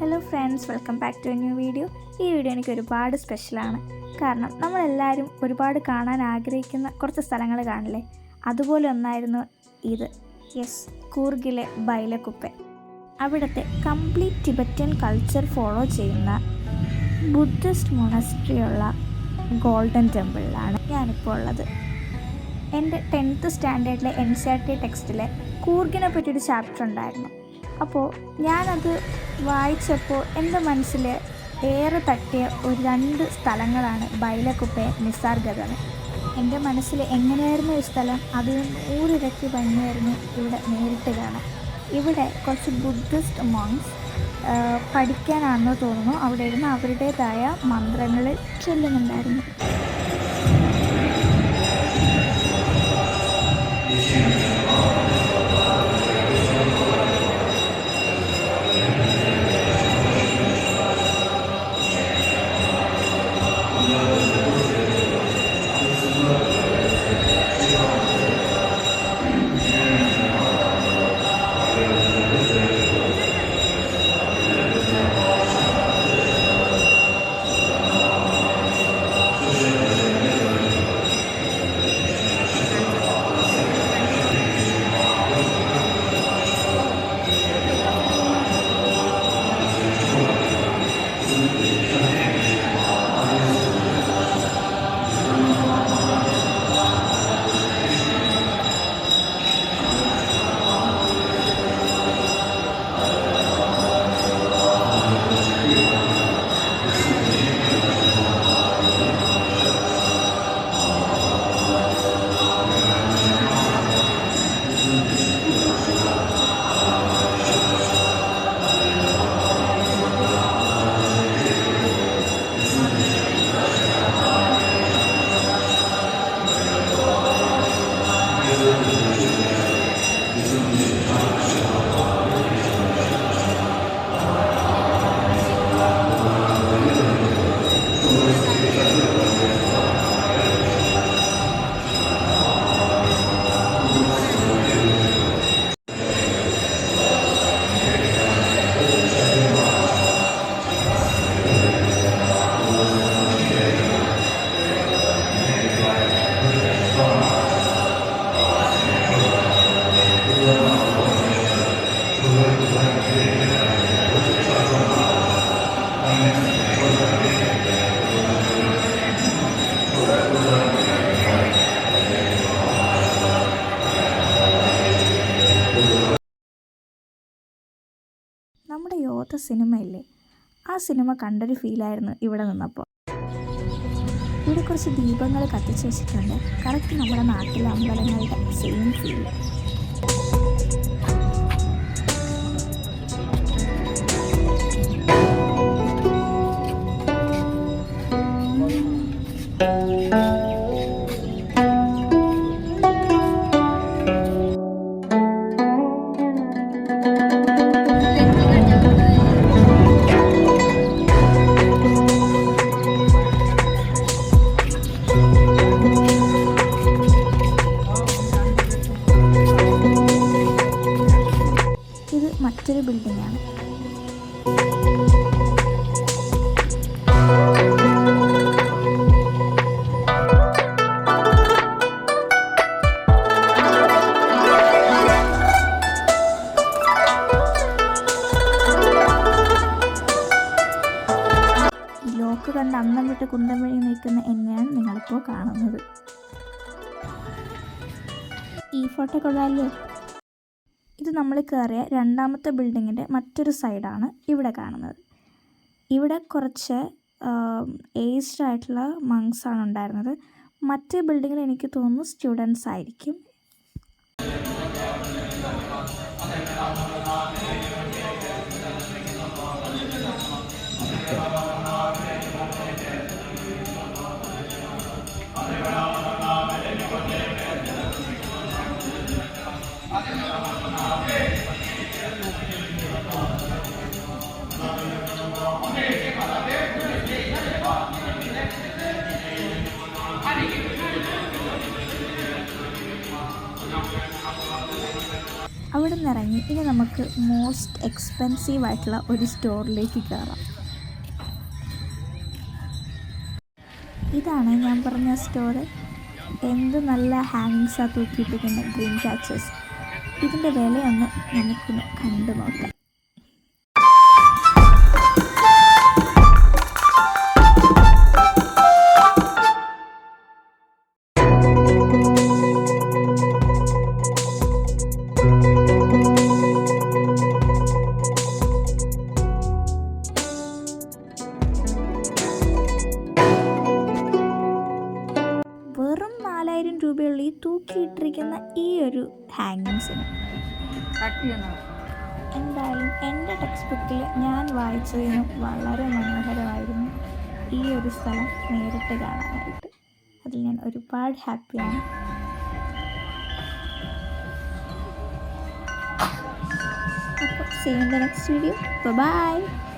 Hello friends, welcome back to a new video. ഈ video എനിക്ക് ഒരുപാട് സ്പെഷ്യലാണ്. കാരണം നമ്മളെല്ലാവരും ഒരുപാട് കാണാൻ ആഗ്രഹിക്കുന്ന കുറച്ച് സ്ഥലങ്ങൾ കാണില്ലേ, അതുപോലെ ഒന്നായിരുന്നു ഇത്. യെസ്, കൂർഗിലെ ബൈലക്കുപ്പെ. അവിടുത്തെ കംപ്ലീറ്റ് ടിബറ്റൻ കൾച്ചർ ഫോളോ ചെയ്യുന്ന ബുദ്ധിസ്റ്റ് മൊണസ്ട്രി ഉള്ള ഗോൾഡൻ ടെമ്പിളിലാണ് ഞാനിപ്പോൾ ഉള്ളത്. എൻ്റെ 10th സ്റ്റാൻഡേർഡിലെ NCERT ടെക്സ്റ്റിലെ കൂർഗിനെ പറ്റിയൊരു ചാപ്റ്റർ ഉണ്ടായിരുന്നു. അപ്പോൾ ഞാനത് വായിച്ചപ്പോൾ എൻ്റെ മനസ്സിൽ ഏറെ തട്ടിയ ഒരു 2 സ്ഥലങ്ങളാണ് ബൈലക്കുപ്പെ, നിസാർഗദ്. എൻ്റെ മനസ്സിൽ എങ്ങനെയായിരുന്നു ഈ സ്ഥലം, അതിന് 100 ഇരട്ടി ഭംഗിയായിരുന്നു ഇവിടെ നേരിട്ട് കാണാൻ. ഇവിടെ കുറച്ച് ബുദ്ധിസ്റ്റ് മോങ്സ് പഠിക്കാനാണെന്ന് തോന്നുന്നു അവിടെ ഇരുന്ന് അവരുടേതായ മന്ത്രങ്ങൾ ചൊല്ലുന്നുണ്ടായിരുന്നു. നമ്മുടെ യോദ്ധ സിനിമയില്ലേ, ആ സിനിമ കണ്ടൊരു ഫീലായിരുന്നു ഇവിടെ നിന്നപ്പോൾ. ഇവിടെ കുറച്ച് ദീപങ്ങൾ കത്തിച്ച് വെച്ചിട്ടുണ്ട്. കറക്റ്റ് നമ്മുടെ നാട്ടിലെ അമ്പലങ്ങളുടെ സെയിം ഫീൽ. മറ്റൊരു ബിൽഡിംഗാണ്. ലോക്ക് കണ്ട് അന്നം വിട്ട് കുന്തം വഴി നിൽക്കുന്ന എന്നെയാണ് നിങ്ങളിപ്പോൾ കാണുന്നത്. ഈ ഫോട്ടോ കൊള്ളാമല്ലോ. ഇത് നമ്മൾ കയറിയ 2ാമത്തെ ബിൽഡിങ്ങിൻ്റെ മറ്റൊരു സൈഡാണ് ഇവിടെ കാണുന്നത്. ഇവിടെ കുറച്ച് ഏജ്ഡ് ആയിട്ടുള്ള മങ്സാണ് ഉണ്ടായിരുന്നത്. മറ്റേ ബിൽഡിങ്ങിൽ എനിക്ക് തോന്നുന്നു സ്റ്റുഡൻസ് ആയിരിക്കും. അവിടെ നിന്നിറങ്ങി ഇനി നമുക്ക് മോസ്റ്റ് എക്സ്പെൻസീവ് ആയിട്ടുള്ള ഒരു സ്റ്റോറിലേക്ക് കയറാം. ഇതാണ് ഞാൻ പറഞ്ഞ സ്റ്റോർ. എന്ത് നല്ല ഹാങ്ങിങ്സാണ് തൂക്കിയിട്ടിരിക്കുന്ന ഡ്രീം ക്യാച്ചേഴ്സ്. ഇതിൻ്റെ വിലയൊന്ന് നമുക്കൊന്ന് കണ്ടു നോക്കാം. വെറും 4000 രൂപയുള്ള ഈ തൂക്കിയിട്ടിരിക്കുന്ന ഈ ഒരു ഹാങ്ങിങ്സിന് എന്തായാലും എൻ്റെ ടെക്സ്റ്റ് ബുക്കിൽ ഞാൻ വായിച്ചതിനും വളരെ മനോഹരമായിരുന്നു ഈ ഒരു സ്ഥലം നേരിട്ട് കാണാനായിട്ട്. അതിൽ ഞാൻ ഒരുപാട് ഹാപ്പിയാണ്. അപ്പോൾ see you in the next video. Bye bye.